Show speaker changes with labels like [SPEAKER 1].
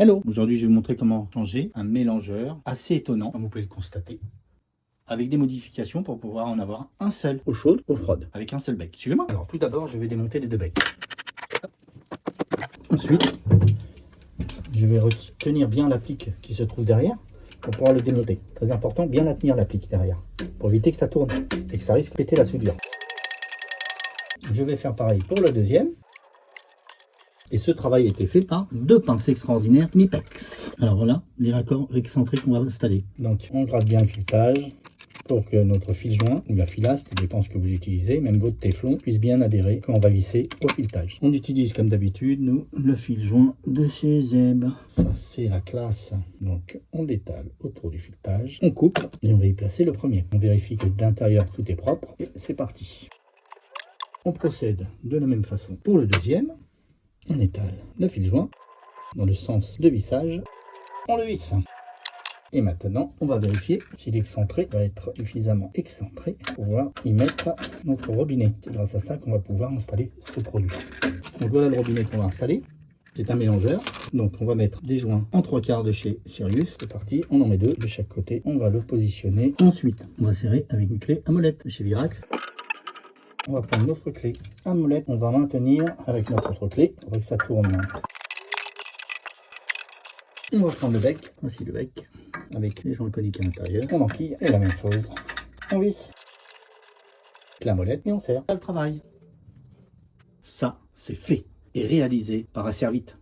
[SPEAKER 1] Hello! Aujourd'hui, je vais vous montrer comment changer un mélangeur assez étonnant, comme vous pouvez le constater, avec des modifications pour pouvoir en avoir un seul, eau chaude, eau froide, avec un seul bec. Suivez-moi. Alors, tout d'abord, je vais démonter les deux becs. Ensuite, je vais retenir bien l'applique qui se trouve derrière pour pouvoir le démonter. Très important, bien la tenir l'applique derrière, pour éviter que ça tourne et que ça risque de péter la soudure. Je vais faire pareil pour le deuxième. Et ce travail a été fait par deux pinces extraordinaires Knipex. Alors voilà les raccords excentriques qu'on va installer. Donc on gratte bien le filetage pour que notre fil joint ou la filasse, ça dépend ce que vous utilisez, même votre téflon, puisse bien adhérer quand on va visser au filetage. On utilise comme d'habitude, nous, le fil joint de chez Zeb. Ça c'est la classe. Donc on l'étale autour du filetage, on coupe et on va y placer le premier. On vérifie que d'intérieur tout est propre et c'est parti. On procède de la même façon pour le deuxième. On étale le fil joint dans le sens de vissage, on le visse. Et maintenant, on va vérifier si l'excentré va être suffisamment excentré pour pouvoir y mettre notre robinet. C'est grâce à ça qu'on va pouvoir installer ce produit. Donc voilà le robinet qu'on va installer. C'est un mélangeur. Donc on va mettre des joints en 3/4 de chez Sirius. C'est parti, on en met deux de chaque côté. On va le positionner. Ensuite, on va serrer avec une clé à molette de chez Virax. On va prendre notre clé à molette, on va maintenir avec notre autre clé pour que ça tourne. On va prendre le bec, voici le bec, avec les joints coniques à l'intérieur. On enquille et la même chose. On visse la molette et on serre. Pas le travail. Ça, c'est fait et réalisé par Aservite.